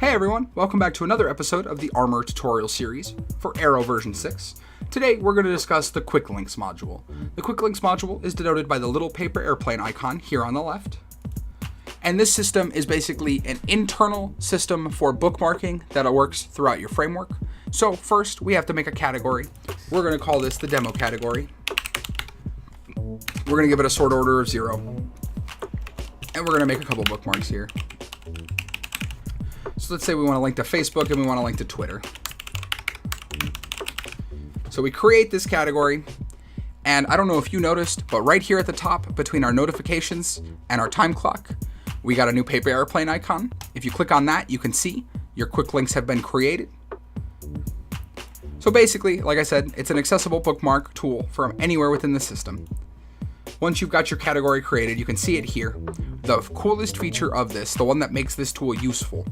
Hey everyone, welcome back to another episode of the Armor tutorial series for Arrow version 6. Today we're going to discuss the Quick Links module. The Quick Links module is denoted by the little paper airplane icon here on the left. And this system is basically an internal system for bookmarking that works throughout your framework. So first we have to make a category. We're going to call this the demo category. We're going to give it a sort order of 0. And we're going to make a couple bookmarks here. So let's say we want to link to Facebook and we want to link to Twitter. So we create this category, and I don't know if you noticed, but right here at the top between our notifications and our time clock, we got a new paper airplane icon. If you click on that, you can see your quick links have been created. So basically, like I said, it's an accessible bookmark tool from anywhere within the system. Once you've got your category created, you can see it here. The coolest feature of this, the one that makes this tool useful,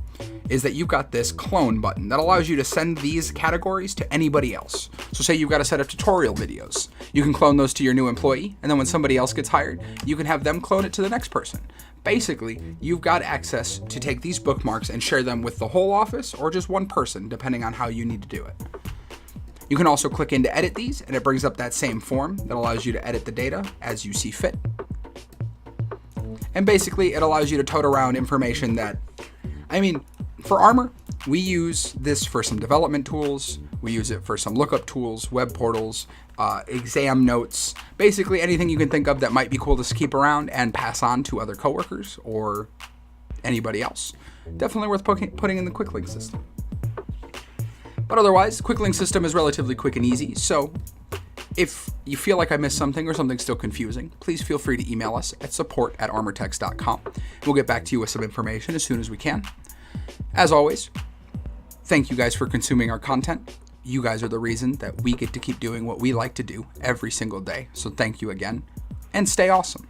is that you've got this clone button that allows you to send these categories to anybody else. So say you've got a set of tutorial videos. You can clone those to your new employee, and then when somebody else gets hired, you can have them clone it to the next person. Basically, you've got access to take these bookmarks and share them with the whole office or just one person, depending on how you need to do it. You can also click in to edit these, and it brings up that same form that allows you to edit the data as you see fit. And basically, it allows you to tote around information that, for Armor, we use this for some development tools. We use it for some lookup tools, web portals, exam notes, basically anything you can think of that might be cool to keep around and pass on to other coworkers or anybody else. Definitely worth putting in the Quick Link system. But otherwise, the Quick Link system is relatively quick and easy, so if you feel like I missed something or something's still confusing, please feel free to email us at support@armortext.com. We'll get back to you with some information as soon as we can. As always, thank you guys for consuming our content. You guys are the reason that we get to keep doing what we like to do every single day, so thank you again, and stay awesome.